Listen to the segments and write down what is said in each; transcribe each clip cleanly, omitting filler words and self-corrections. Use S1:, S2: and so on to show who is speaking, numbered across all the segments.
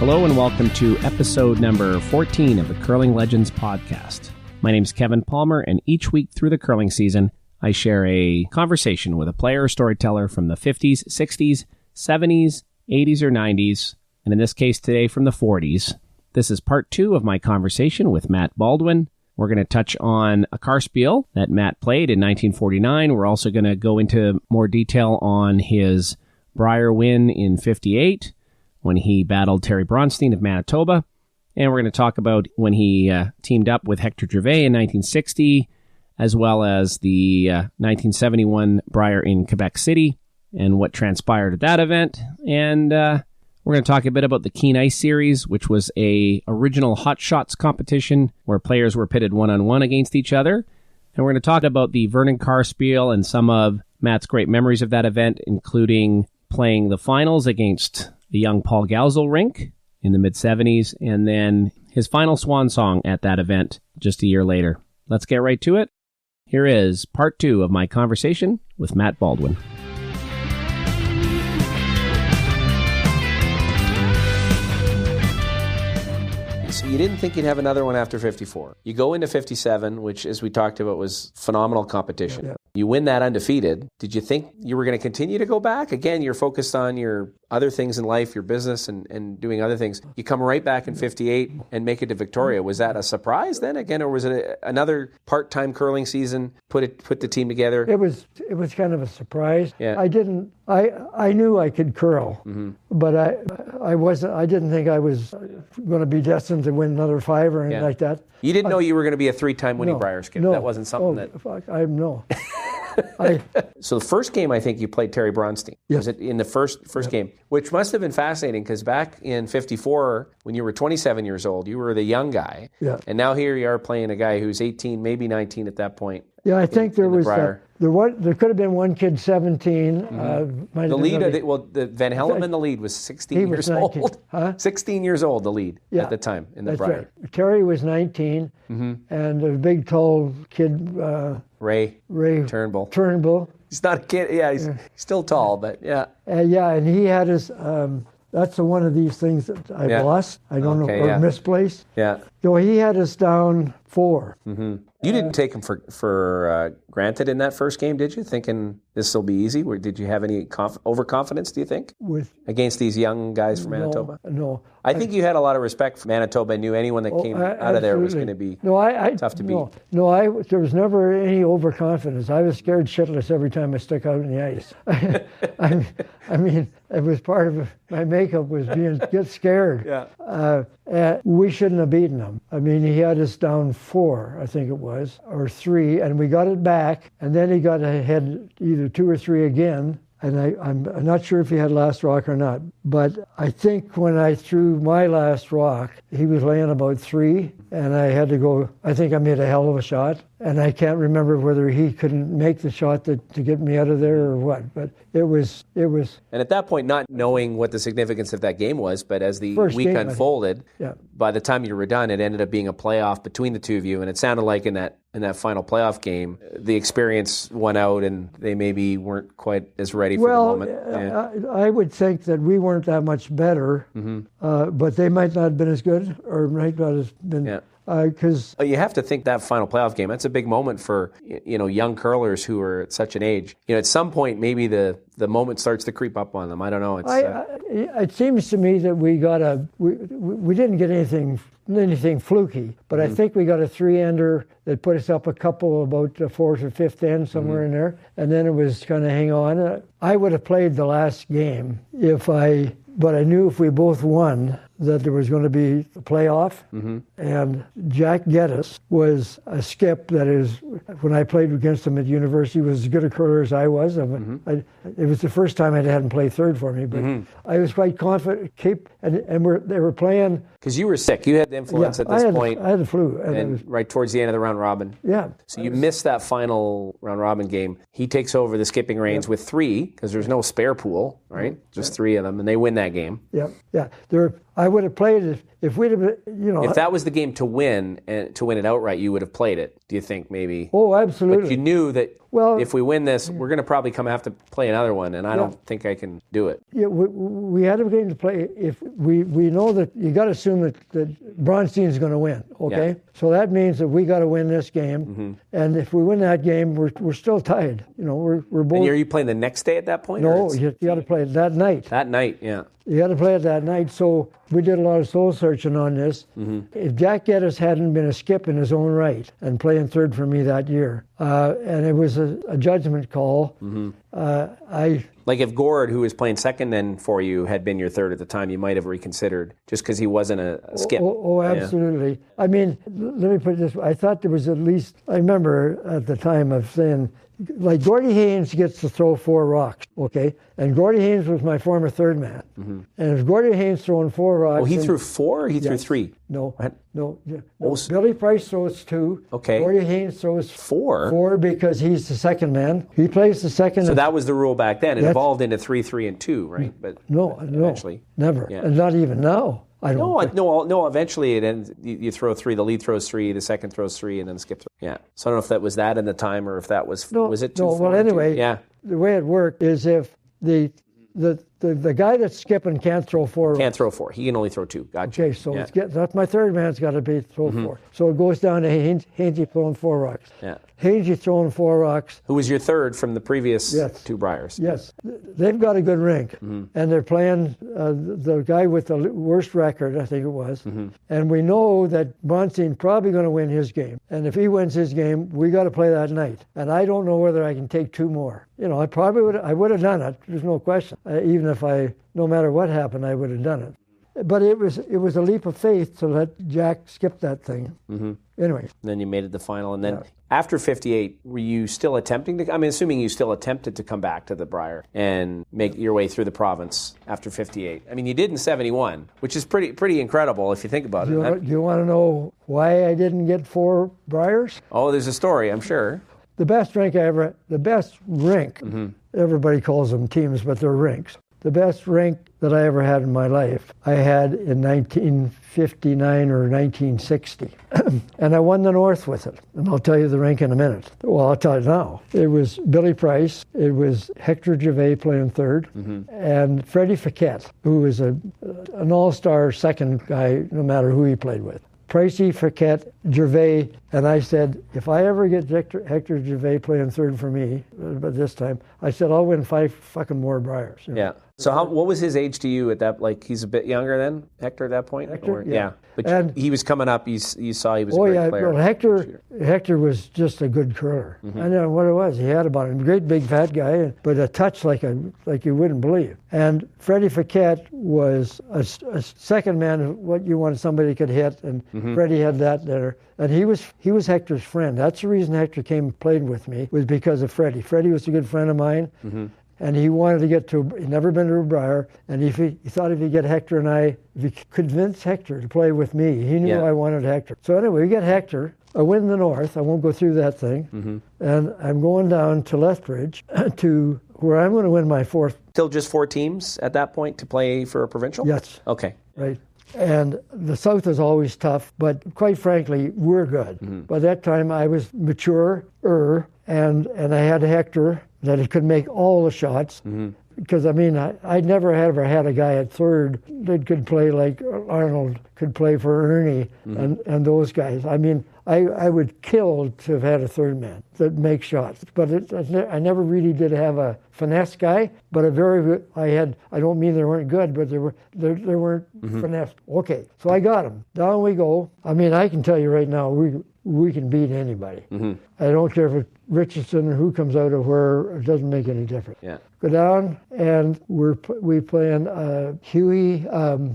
S1: Hello and welcome to episode number 14 of the Curling Legends podcast. My name is Kevin Palmer, and each week through the curling season, I share a conversation with a player or storyteller from the 50s, 60s, 70s, 80s, or 90s, and in this case today from the 40s. This is part 2 of my conversation with Matt Baldwin. We're going to touch on a Carspiel that Matt played in 1949. We're also going to go into more detail on his Brier win in 58 when he battled Terry Braunstein of Manitoba. And we're going to talk about when he teamed up with Hector Gervais in 1960, as well as the 1971 Brier in Quebec City and what transpired at that event. And we're going to talk a bit about the Keen Ice Series, which was a original Hot Shots competition where players were pitted one-on-one against each other. And we're going to talk about the Vernon Carspiel and some of Matt's great memories of that event, including playing the finals against the young Paul Gowsell rink in the mid-70s, and then his final swan song at that event just a year later. Let's get right to it. Here is part 2 of my conversation with Matt Baldwin. So you didn't think you'd have another one after 54. You go into 57, which, as we talked about, was phenomenal competition. Yeah. You win that undefeated. Did you think you were going to continue to go back? Again, you're focused on your other things in life, your business, and doing other things. You come right back in 58 and make it to Victoria. Was that a surprise then again, or was it another part-time curling season? Put the team together.
S2: It was kind of a surprise.
S1: Yeah.
S2: I knew I could curl, but I didn't think I was going to be destined to win another 5 or anything like that.
S1: You didn't know you were going to be a 3-time winning Brier skip.
S2: No,
S1: that wasn't something
S2: no.
S1: So the first game, I think you played Terry Braunstein.
S2: Yes.
S1: Was it in the first game? Which must have been fascinating because back in 54, when you were 27 years old, you were the young guy.
S2: Yeah.
S1: And now here you are playing a guy who's 18, maybe 19 at that point.
S2: Yeah, I think there could have been one kid 17.
S1: The lead, the Van Helleman, the lead was 16 years old. 16 years old, the lead at the time in the Brier.
S2: Right. Terry was 19, and a big, tall kid,
S1: Ray Turnbull.
S2: Turnbull.
S1: He's not a kid. Yeah, he's still tall, but yeah.
S2: And he had his. That's one of these things that I've lost. I don't know, or misplaced.
S1: Yeah.
S2: So he had us down 4.
S1: You didn't take him for granted in that first game, did you? Thinking this will be easy? Or did you have any overconfidence, do you think, against these young guys from Manitoba?
S2: No.
S1: I think you had a lot of respect for Manitoba and knew anyone that came out of there was going to be tough to beat.
S2: No, there was never any overconfidence. I was scared shitless every time I stuck out in the ice. I mean, it was part of my makeup was get scared.
S1: Yeah.
S2: We shouldn't have beaten him. I mean, he had us down 4, I think it was, or 3, and we got it back, and then he got ahead either 2 or 3 again. And I'm not sure if he had last rock or not, but I think when I threw my last rock, he was laying about 3, and I had to go. I think I made a hell of a shot, and I can't remember whether he couldn't make the shot to get me out of there or what. But it was.
S1: And at that point, not knowing what the significance of that game was, but as the week unfolded, by the time you were done, it ended up being a playoff between the two of you, and it sounded like in that final playoff game, the experience won out, and they maybe weren't quite as ready for the moment.
S2: I would think that we weren't that much better, but they might not have been as good, or might not have been.
S1: Yeah.
S2: Because
S1: you have to think that final playoff game, that's a big moment for young curlers who are at such an age. At some point, maybe the moment starts to creep up on them. I don't know.
S2: It seems to me that we didn't get anything fluky, but I think we got a 3-ender that put us up a couple about the 4th or 5th end, somewhere in there, and then it was kind of hang on. I would have played the last game but I knew if we both won that there was going to be a playoff. And Jack Geddes was a skip that is, when I played against him at university, was as good a curler as I was. It was the first time I hadn't played third for me, but I was quite confident. They were playing.
S1: Because you were sick. You had the influence at this point.
S2: I had the flu.
S1: And right towards the end of the round robin.
S2: Yeah.
S1: So you missed that final round robin game. He takes over the skipping reins with 3, because there's no spare pool, right? Just 3 of them, and they win that game.
S2: Yeah. I would have played it if we'd have,
S1: If that was the game to win, and to win it outright, you would have played it. Do you think maybe?
S2: Oh, absolutely.
S1: But you knew that
S2: Well,
S1: if we win this, we're going to probably have to play another one, and I don't think I can do it.
S2: Yeah, we had a game to play. If we know that you got to assume that Braunstein's going to win, okay? Yeah. So that means that we got to win this game, and if we win that game, we're still tied. We're both.
S1: And are you playing the next day at that point?
S2: No, you got to play it that night.
S1: That night, yeah.
S2: You got to play it that night. So we did a lot of soul searching on this. If Jack Geddes hadn't been a skip in his own right and playing third for me that year, and it was a judgment call,
S1: like if Gord, who was playing second then for you, had been your third at the time, you might have reconsidered just because he wasn't a skip.
S2: Oh, absolutely. Yeah. I mean, let me put it this way. I thought there was at least, I remember at the time of saying, like Gordie Haynes gets to throw 4 rocks, okay? And Gordie Haynes was my former third man. And if Gordie Haynes throwing 4 rocks...
S1: Oh, he threw 4 or he threw 3?
S2: No.
S1: What?
S2: No. Billy Price throws 2.
S1: Okay.
S2: Gordie Haynes throws
S1: 4?
S2: 4 because he's the second man. He plays the second.
S1: So that was the rule back then. It evolved into 3, 3, and 2, right? But
S2: no,
S1: eventually.
S2: Never.
S1: Yeah.
S2: And not even now.
S1: No. Eventually, it ends. You throw 3. The lead throws 3. The second throws 3, and then skip 3. Yeah. So I don't know if that was that in the time, or if that was. Was it 2?
S2: No. Well, anyway.
S1: 2? Yeah.
S2: The way it worked is if the guy that's skipping can't throw 4.
S1: Can't throw 4. He can only throw 2. Gotcha.
S2: Okay. So that's my third man's got to throw 4. So it goes down to Hainsey throwing 4 rocks.
S1: Yeah.
S2: Hainsey throwing 4 rocks.
S1: Who was your third from the previous 2 Briers?
S2: Yes. They've got a good rink. And they're playing the guy with the worst record, I think it was. And we know that Braunstein's probably going to win his game. And if he wins his game, we got to play that night. And I don't know whether I can take 2 more. I probably would have done it. There's no question. Even if no matter what happened, I would have done it. But it was a leap of faith to let Jack skip that thing. Anyway.
S1: And then you made it the final. And then after 58, were you still attempting to... I'm assuming you still attempted to come back to the Brier and make your way through the province after 58. I mean, you did in 71, which is pretty incredible if you think about it.
S2: Do you want to know why I didn't get 4 Briers?
S1: Oh, there's a story, I'm sure.
S2: The best rink, everybody calls them teams, but they're rinks. The best rink that I ever had in my life, I had in 1959 or 1960. And I won the North with it. And I'll tell you the rink in a minute. Well, I'll tell you now. It was Billy Price. It was Hector Gervais playing third. And Freddie Fiquette, who was an all-star second guy, no matter who he played with. Pricey, Fiquette, Gervais, and I said, if I ever get Hector Gervais playing third for me, but this time, I said, I'll win 5 fucking more Briers.
S1: Yeah. So what was his age to you at that, he's a bit younger than Hector at that point?
S2: Hector,
S1: yeah. But he was coming up, you saw he was a great player.
S2: Well, Hector was just a good curler. I don't know what it was. He had about him, great big fat guy, but a touch like you wouldn't believe. And Freddie Fiquette was a second man, what you wanted somebody could hit, and Freddie had that there. And he was Hector's friend. That's the reason Hector came and played with me, was because of Freddie. Freddie was a good friend of mine. And he wanted to get he'd never been to a Brier, and he thought if he get Hector and if he convinced Hector to play with me, he knew I wanted Hector. So anyway, we get Hector. I win the North. I won't go through that thing. And I'm going down to Lethbridge to where I'm going to win my 4th.
S1: Still just 4 teams at that point to play for a provincial?
S2: Yes.
S1: Okay.
S2: Right. And the South is always tough, but quite frankly, we're good. By that time, I was mature, and I had Hector that he could make all the shots. Because, I mean, I'd never ever had a guy at third that could play like Arnold could play for Ernie and those guys. I mean, I would kill to have had a third man that makes shots. But I never really did have a finesse guy, but I don't mean they weren't good, but they weren't finesse. Okay, so I got him. Down we go. I mean, I can tell you right now, we can beat anybody. I don't care if it's Richardson or who comes out of where, it doesn't make any difference.
S1: Yeah.
S2: Go down, and we playing Huey.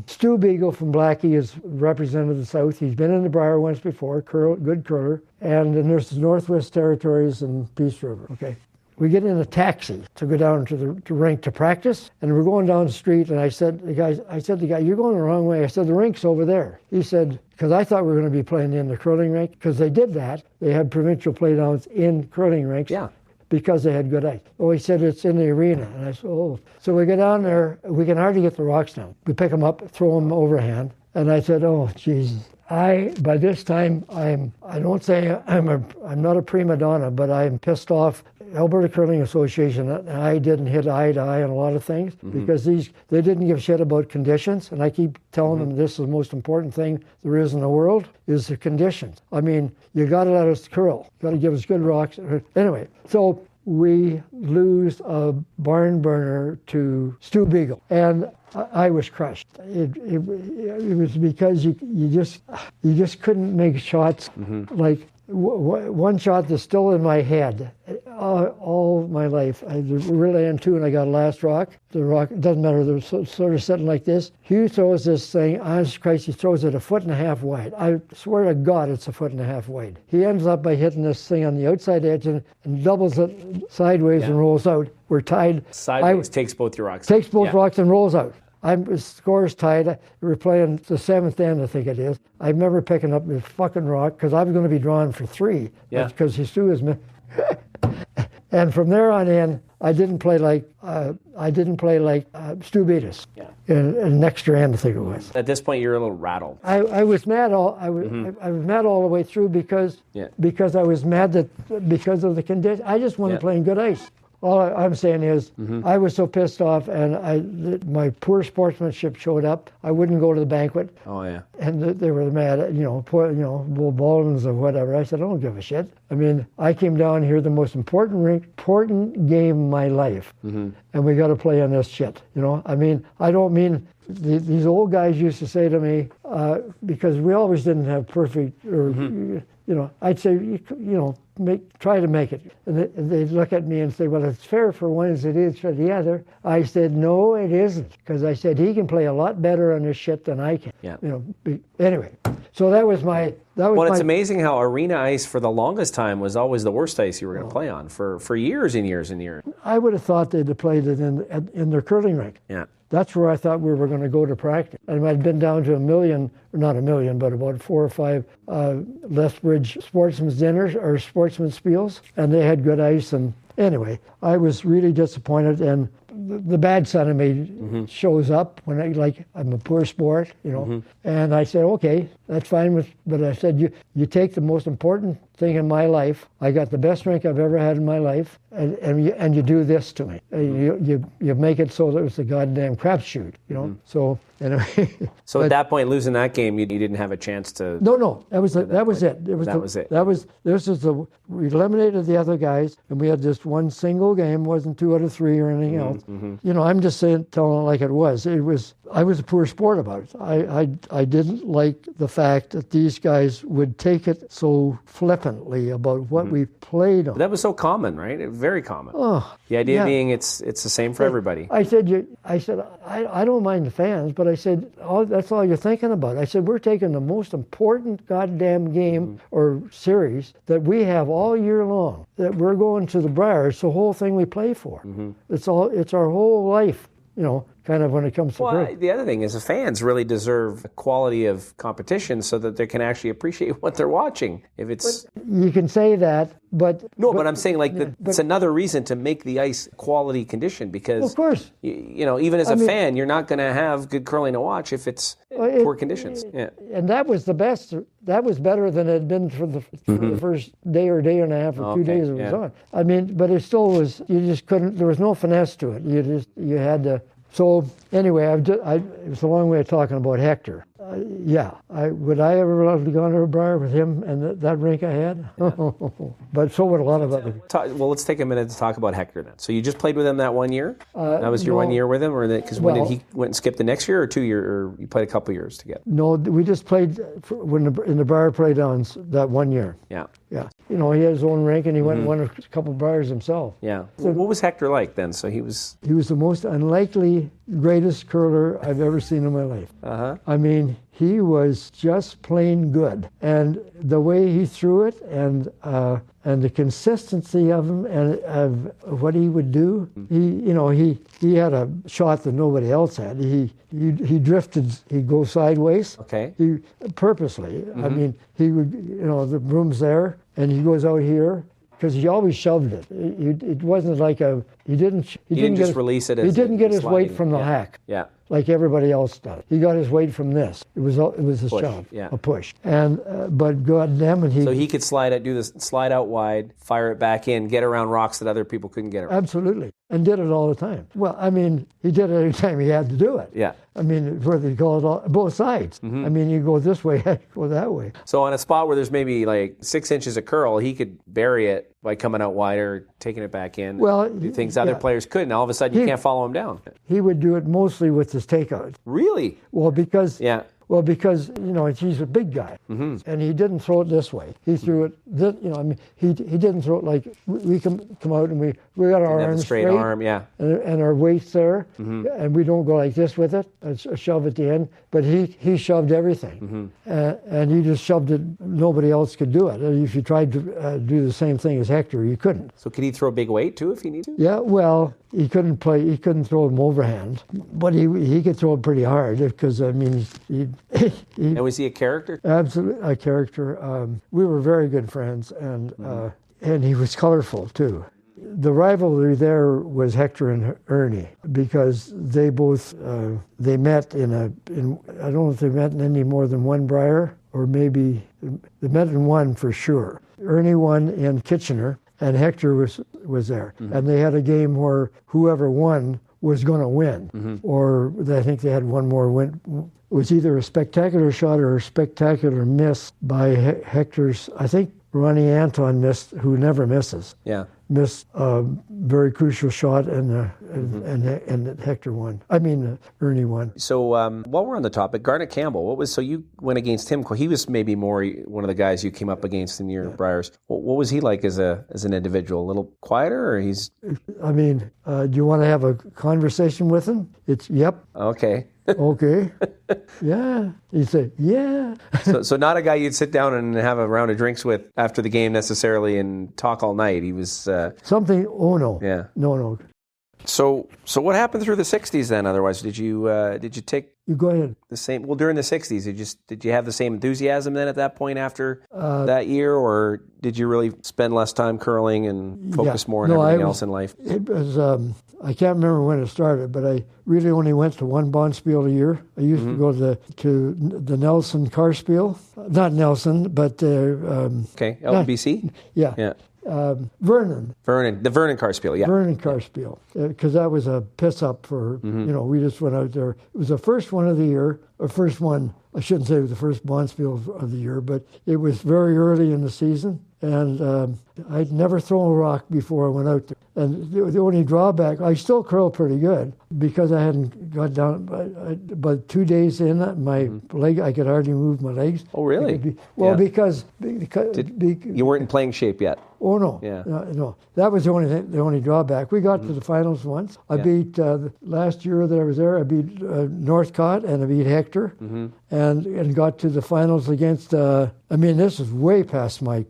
S2: Stu Beagle from Blackie is represented the South. He's been in the Brier once before, good curler. And then there's the Northwest Territories and Peace River. Okay. We get in a taxi to go down to the rink to practice, and we're going down the street, and I said to the guy, you're going the wrong way. I said, the rink's over there. He said, because I thought we were going to be playing in the curling rink, because they did that. They had provincial playdowns in curling rinks. Yeah. Because they had good ice. Oh, he said, it's in the arena. And I said, oh. So we go down there, we can hardly get the rocks down. We pick them up, throw them overhand, And I said, oh, Jesus. By this time, I don't say I'm not a prima donna, but I'm pissed off. Alberta Curling Association and I didn't hit eye to eye on a lot of things because they didn't give shit about conditions. And I keep telling them this is the most important thing there is in the world is the conditions. I mean, you got to let us curl. You got to give us good rocks. Anyway, so we lose a barn burner to Stu Beagle. And I was crushed. It was because you just couldn't make shots like one shot that's still in my head all my life. I really am too, and I got a last rock. The rock, it doesn't matter, they're sort of sitting like this. Hugh throws this thing, honest Christ, he throws it 1.5 feet wide. I swear to God it's 1.5 feet wide. He ends up by hitting this thing on the outside edge and doubles it sideways and rolls out. We're tied.
S1: Sideways takes both your rocks.
S2: Takes both rocks and rolls out. Score's tied. We're playing the 7th end, I think it is. I remember picking up this fucking rock because I was going to be drawn for 3. Yeah. Because Stu was me. And from there on in, I didn't play like Stu beat us. Yeah. In an extra end, I think it was.
S1: At this point, you're a little rattled.
S2: I was mad I was mad all the way through because I was mad because of the condition. I just wanted playing good ice. All I'm saying is, I was so pissed off, and my poor sportsmanship showed up. I wouldn't go to the banquet.
S1: Oh yeah.
S2: And they were mad, Bull Baldwins or whatever. I said, I don't give a shit. I mean, I came down here, the most important game of my life, and we got to play on this shit. I mean, I don't mean. These old guys used to say to me, because we always didn't have perfect, I'd say, try to make it. And they'd look at me and say, well, it's fair for one as it is for the other. I said, no, it isn't. Because I said, he can play a lot better on this shit than I can. Yeah. Anyway, so that was my...
S1: It's amazing how arena ice for the longest time was always the worst ice you were going to play on for years and years and years.
S2: I would have thought they'd have played it in their curling rink. Yeah. That's where I thought we were going to go to practice. And I'd been down to not a million, but about 4 or 5 Lethbridge sportsman's dinners or sportsman's spiels, and they had good ice. And anyway, I was really disappointed, and the bad side of me shows up when I'm a poor sport, And I said, okay, that's fine but I said, you take the most important thing in my life. I got the best rink I've ever had in my life, and you do this to me. You make it so that it's a goddamn crapshoot, So anyway.
S1: So at that point, losing that game, you didn't have a chance to.
S2: No, that was it. We eliminated the other guys, and we had just one single game. Wasn't 2 out of 3 or anything else. I'm just telling it like it was. I was a poor sport about it. I didn't like the fact that these guys would take it so flippantly about what we played on.
S1: That was so common, right? Very common. Oh, the idea being it's the same for everybody.
S2: I said I don't mind the fans, but I said that's all you're thinking about. I said we're taking the most important goddamn game or series that we have all year long. That we're going to the Brier. It's the whole thing we play for. It's our whole life. Kind of when it comes to
S1: Well, the other thing is the fans really deserve the quality of competition so that they can actually appreciate what they're watching.
S2: You can say that, but...
S1: No, but I'm saying it's another reason to make the ice quality condition because...
S2: Of course.
S1: Even as a fan, you're not going to have good curling to watch if it's poor conditions. Yeah.
S2: And that was the best. That was better than it had been for the first day or day and a half or 2 days it was on. I mean, but it still was, you just couldn't, there was no finesse to it. You had to... So anyway, it was a long way of talking about Hector. Would I ever love to go to a Brier with him and that rink I had? Yeah. But so would a lot of other.
S1: Well, let's take a minute to talk about Hector then. So you just played with him that 1 year? That was your 1 year with him, or because when did he went and skip the next year, or 2 years, or you played a couple years together?
S2: No, we just played in the Brier playdowns that 1 year. Yeah. Yeah. He had his own rink, and he went and won a couple Briers himself.
S1: Yeah. So what was Hector like then? So he was
S2: the most unlikely, greatest curler I've ever seen in my life. I mean, he was just plain good, and the way he threw it, and the consistency of him, and of what he would do. He had a shot that nobody else had. He drifted. He'd go sideways. Okay. He purposely. I mean, he would. The broom's there, and he goes out here. Because he always shoved it. It wasn't like a
S1: He didn't just release it.
S2: He didn't get his weight from the hack.
S1: Yeah.
S2: Like everybody else does. He got his weight from this. It was a shove, a push. And but goddamn it,
S1: so he could do this slide out wide, fire it back in, get around rocks that other people couldn't get around.
S2: Absolutely, and did it all the time. Well, I mean, he did it every time he had to do it.
S1: Yeah.
S2: I mean, whether you call it all, both sides. Mm-hmm. I mean, you go this way, go that way.
S1: So on a spot where there's maybe like 6 inches of curl, he could bury it by coming out wider, taking it back in.
S2: Well,
S1: do things other players couldn't. All of a sudden, you can't follow him down.
S2: He would do it mostly with his takeout.
S1: Really?
S2: Well, because
S1: because
S2: he's a big guy, and he didn't throw it this way. He threw it this. He didn't throw it like we come out and we got our arms straight,
S1: arm,
S2: and our weights there, and we don't go like this with it. A shove at the end, but he shoved everything, and he just shoved it. Nobody else could do it. If you tried to do the same thing as Hector, you couldn't.
S1: So could he throw a big weight too if he needed to?
S2: Yeah, well, he couldn't throw him overhand, but he could throw it pretty hard because
S1: and was he a character?
S2: Absolutely, a character. We were very good friends, and he was colorful too. The rivalry there was Hector and Ernie because they both they met in I don't know if they met in any more than one Brier, or maybe they met in one for sure. Ernie won in Kitchener, and Hector was there, and they had a game where whoever won was going to win, or I think they had one more win. It was either a spectacular shot or a spectacular miss by Hector's. I think Ronnie Anton missed, who never misses. Yeah, missed a very crucial shot, and Hector won. I mean, Ernie won.
S1: So while we're on the topic, Garnett Campbell, so you went against him? He was maybe more one of the guys you came up against in your Briers. What was he like as an individual? A little quieter, or he's?
S2: I mean, do you want to have a conversation with him? It's yep.
S1: Okay.
S2: Okay. Yeah. He said, yeah.
S1: so not a guy you'd sit down and have a round of drinks with after the game necessarily and talk all night. He was
S2: something. Oh no.
S1: Yeah.
S2: No.
S1: So what happened through the 60s then? Otherwise, did you take?
S2: You go ahead.
S1: The same. Well, during the 60s, did you have the same enthusiasm then at that point after that year, or did you really spend less time curling and focus more on everything else in life?
S2: It was. I can't remember when it started, but I really only went to one Bonspiel a year. I used to go to the Nelson Carspiel, not Nelson, but
S1: LBC.
S2: Yeah. Vernon
S1: Carspiel, yeah.
S2: Vernon Carspiel, because that was a piss up for, we just went out there. It was the first one of the year, or first one, I shouldn't say it was the first Bonspiel of the year, but it was very early in the season, and I'd never thrown a rock before I went out there. And the only drawback, I still curl pretty good, because I hadn't got down, but 2 days in, my leg, I could hardly move my legs.
S1: Oh, really?
S2: Because
S1: you weren't in playing shape yet.
S2: Oh, no. Yeah. No. That was the only drawback. We got to the finals once. I beat, last year that I was there, I beat Northcott and I beat Hector, and got to the finals against, this is way past my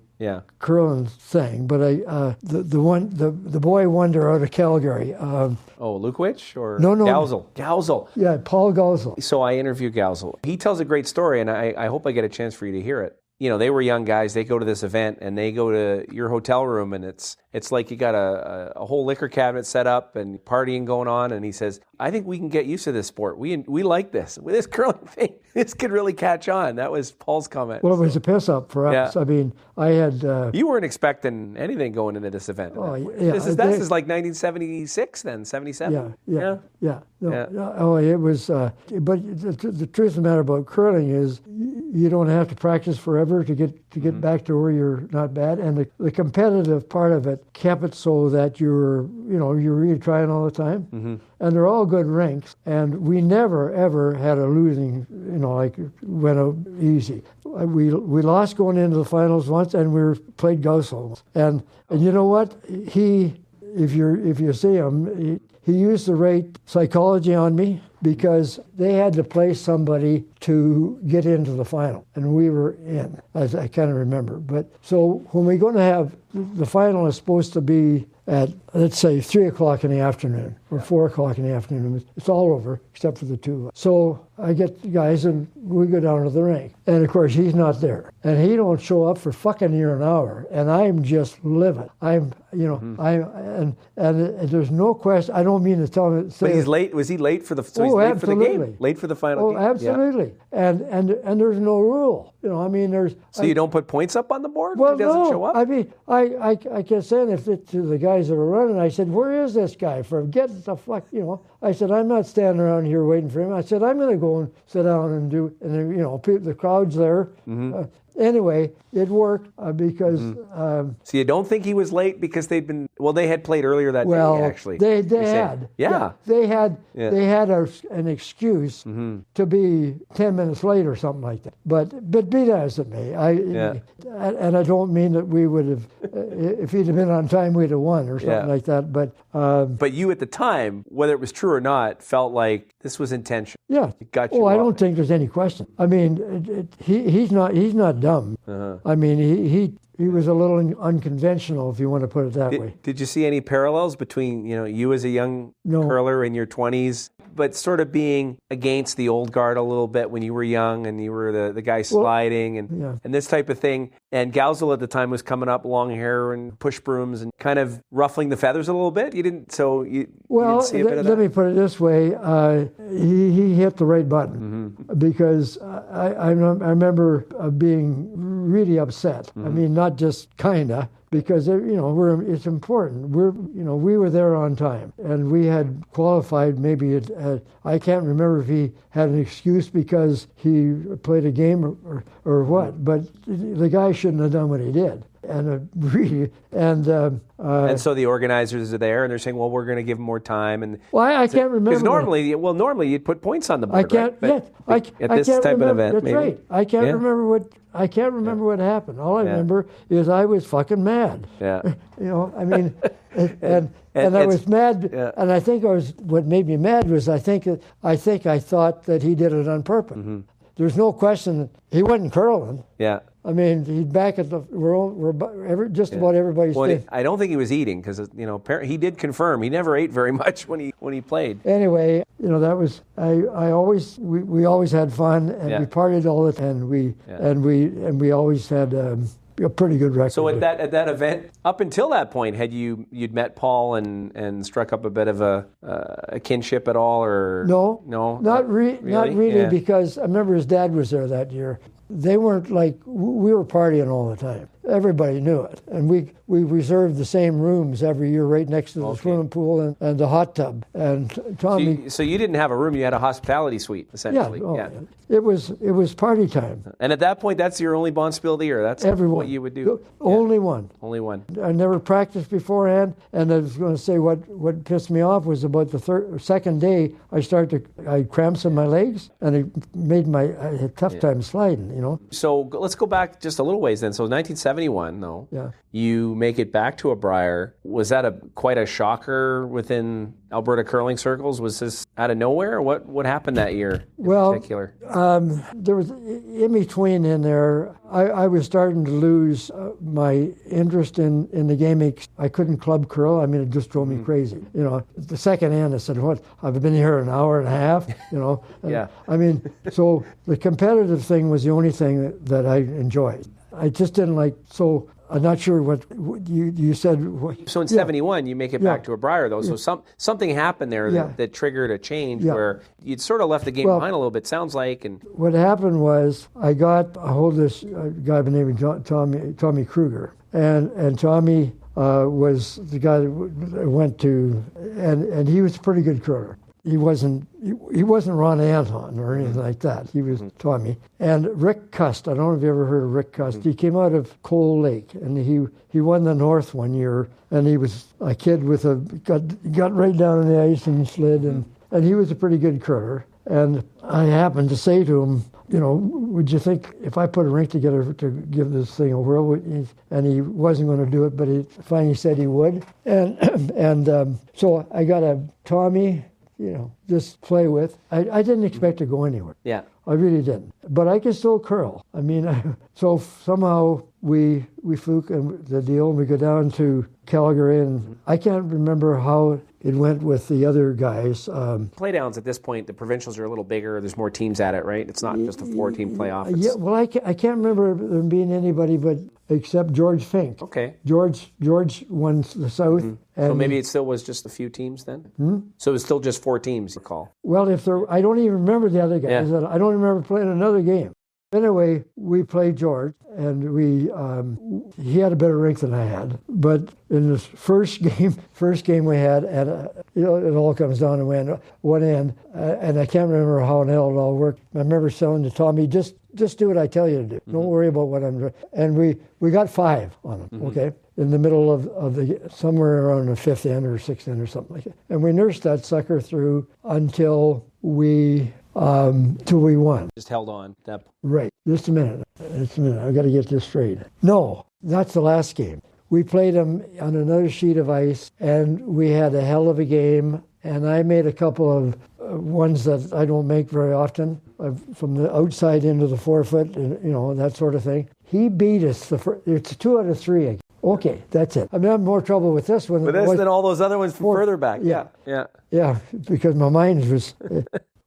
S2: curling thing, but the boy wonder out of Calgary.
S1: Lukowicz or
S2: no,
S1: Gowsell.
S2: Yeah, Paul Gowsell.
S1: So I interviewed Gowsell. He tells a great story, and I hope I get a chance for you to hear it. They were young guys. They go to this event and they go to your hotel room, and it's like you got a whole liquor cabinet set up and partying going on. And he says, "I think we can get used to this sport. We like this. With this curling thing, this could really catch on." That was Paul's comment.
S2: Well, it was a piss up for us. I mean, I had.
S1: You weren't expecting anything going into this event.
S2: Oh,
S1: This is like 1976, then 77.
S2: Yeah. Oh, it was. But the truth of the matter about curling is, you don't have to practice forever to get back to where you're not bad, and the competitive part of it kept it so that you're really trying all the time, and they're all good rinks, and we never ever had a losing, went out easy. We lost going into the finals once, and we played Gowsell, and you know what, if you see him, he used the right psychology on me, because they had to play somebody to get into the final, and we were in, as I kind of remember. But so when we're going to have, the final is supposed to be at, let's say, 3 o'clock in the afternoon or 4 o'clock in the afternoon. It's all over except for the two. So I get the guys and we go down to the rink. And of course, he's not there. And he don't show up for fucking near an hour. And I'm just livid. And there's no question. I don't mean to tell him.
S3: But he's late. Was he late for the? So he's late for the game. Late for the final game.
S2: Oh, absolutely. Yeah. And there's no rule. I mean, there's.
S3: So you don't put points up on the board
S2: well,
S3: if he doesn't show up?
S2: I mean, I kept saying to the guys that were running, I said, where is this guy? Get the fuck, I said, I'm not standing around here waiting for him. I said, I'm going to go and sit down and do, and the crowd's there. Mm-hmm. Anyway, it worked because...
S3: So you don't think he was late because they had played earlier that day, actually.
S2: They had.
S3: Yeah.
S2: They had an excuse to be 10 minutes late or something like that. But be that as it may, and I don't mean that we would have, if he'd have been on time, we'd have won or something like that. But
S3: you at the time, whether it was true or not, felt like this was intentional.
S2: Yeah.
S3: It got you
S2: I don't think there's any question. I mean, he's not dumb. Uh-huh. I mean, he was a little unconventional, if you want to put it that way.
S3: Did you see any parallels between you as a young curler in your 20s, but sort of being against the old guard a little bit when you were young and you were the guy sliding and this type of thing? And Gowsell at the time was coming up, long hair and push brooms and kind of ruffling the feathers a little bit. You didn't see a bit of that?
S2: Let me put it this way. He hit the right button because I remember being really upset. I mean, not just kinda, because it's important. We were there on time, and we had qualified. Maybe I can't remember if he had an excuse because he played a game or what. But the guy shouldn't have done what he did. And
S3: so the organizers are there, and they're saying, "Well, we're going to give him more time." And
S2: I can't remember
S3: because normally you'd put points on the board.
S2: I can't.
S3: Right?
S2: At
S3: this type of event,
S2: that's
S3: maybe.
S2: Right. I can't remember what happened. All I remember is I was fucking mad.
S3: Yeah.
S2: I mean, and I was mad. Yeah. And I think what made me mad was I thought that he did it on purpose. Mm-hmm. There's no question that he wasn't curling. Yeah. I mean, he'd back at just about everybody's thing.
S3: I don't think he was eating because he did confirm he never ate very much when he played.
S2: Anyway, that was we always had fun and we partied all the time and we always had a pretty good record.
S3: So at that event, up until that point, you'd met Paul and struck up a bit of a kinship at all, or
S2: no, not really,
S3: yeah.
S2: Because I remember his dad was there that year. They weren't like, we were partying all the time. Everybody knew it. And we reserved the same rooms every year right next to the swimming pool and the hot tub. And Tommy...
S3: So you didn't have a room, you had a hospitality suite, essentially.
S2: Yeah. It was party time.
S3: And at that point, that's your only Bonspiel of the year. That's what you would do.
S2: Only one.
S3: Only one.
S2: I never practiced beforehand, and I was going to say what pissed me off was about the second day, I had cramps in my legs, and it made I had a tough time sliding,
S3: So let's go back just a little ways then. So 1971, though. Yeah. You make it back to a Brier. Was that quite a shocker within Alberta curling circles? Was this out of nowhere? What happened that year in particular?
S2: There was in between in there. I was starting to lose my interest in the game. I couldn't club curl. I mean, it just drove me crazy. The second end, I said, "What? I've been here an hour and a half."
S3: Yeah. I
S2: mean, so the competitive thing was the only thing that I enjoyed. I just didn't like. So I'm not sure what you said.
S3: So in 71, you make it back to a Brier, though. So something happened there that triggered a change where you'd sort of left the game behind a little bit, sounds like. And
S2: what happened was I got a hold of this guy by the name of Tommy Kruger. And Tommy was the guy that went to, and he was a pretty good curler. He wasn't Ron Anton or anything like that. He was Tommy. And Rick Cust, I don't know if you ever heard of Rick Cust. He came out of Coal Lake, and he won the North one year. And he was a kid with got right down on the ice and slid, and he was a pretty good curler. And I happened to say to him, would you think if I put a rink together to give this thing a whirl? And he wasn't going to do it, but he finally said he would. And so I got a Tommy, just play with. I didn't expect to go anywhere.
S3: Yeah.
S2: I really didn't. But I could still curl. I mean, so somehow we fluke the deal, and we go down to Calgary, and I can't remember how it went with the other guys.
S1: Playdowns at this point, the provincials are a little bigger. There's more teams at it, right? It's not just a 4-team playoff.
S2: Yeah, well, I can't remember there being anybody but except George Fink.
S1: Okay.
S2: George won the South.
S1: So maybe it still was just a few teams then? So it was still just 4 teams, you recall?
S2: Well, I don't even remember the other guys. Yeah. I don't remember playing another game. Anyway, we played George, and he had a better rink than I had. But in the first game we had, and it all comes down to one end, and I can't remember how it all worked. I remember saying to Tommy, just do what I tell you to do. Don't worry about what I'm doing. And we got 5 on them, okay, in the middle of the somewhere around the 5th end or 6th end or something like that. And we nursed that sucker through until we won.
S1: Just held on.
S2: Right. Just a minute. I've got to get this straight. No, that's the last game. We played them on another sheet of ice, and we had a hell of a game. And I made a couple of ones that I don't make very often, from the outside into the 4-foot, that sort of thing. He beat us. It's 2 out of 3 again. Okay, that's it. I'm having more trouble with this one.
S1: But than all those other ones from further back.
S2: Yeah, because my mind was...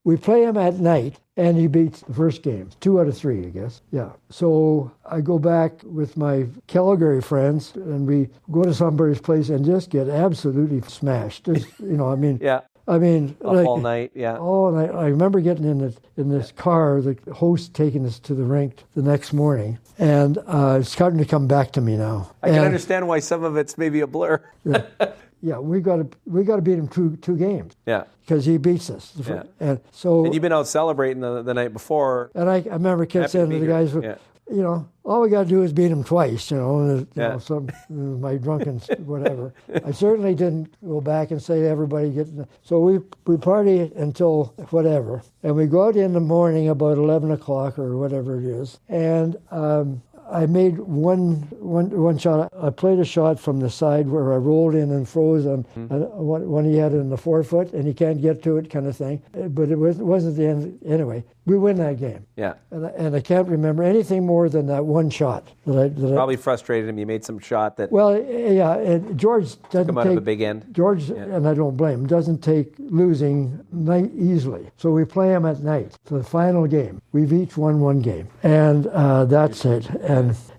S2: We play him at night, and he beats the first game. 2 out of 3, I guess. Yeah. So I go back with my Calgary friends, and we go to somebody's place and just get absolutely smashed. Just,
S1: Yeah.
S2: I mean,
S1: up all night, yeah.
S2: All night. I remember getting in this car, the host taking us to the rink the next morning, and it's starting to come back to me now.
S1: I can understand why some of it's maybe a blur.
S2: Yeah, we got to beat him two games.
S1: Yeah,
S2: because he beats us.
S1: Yeah.
S2: And
S1: you've been out celebrating the night before.
S2: And I remember kids saying to the guys, all we got to do is beat him twice. Some my drunken whatever. I certainly didn't go back and say to everybody getting. So we party until whatever, and we go out in the morning about 11 o'clock or whatever it is, and. I made one shot. I played a shot from the side where I rolled in and froze on one he had in the 4-foot, and he can't get to it, kind of thing. But it wasn't the end. Anyway, we win that game.
S1: Yeah.
S2: And I can't remember anything more than that one shot that
S1: probably frustrated him. You made some shot that.
S2: Well, yeah. And George doesn't
S1: come out of a big end.
S2: George, and I don't blame him, doesn't take losing easily. So we play him at night for the final game. We've each won one game, and that's it.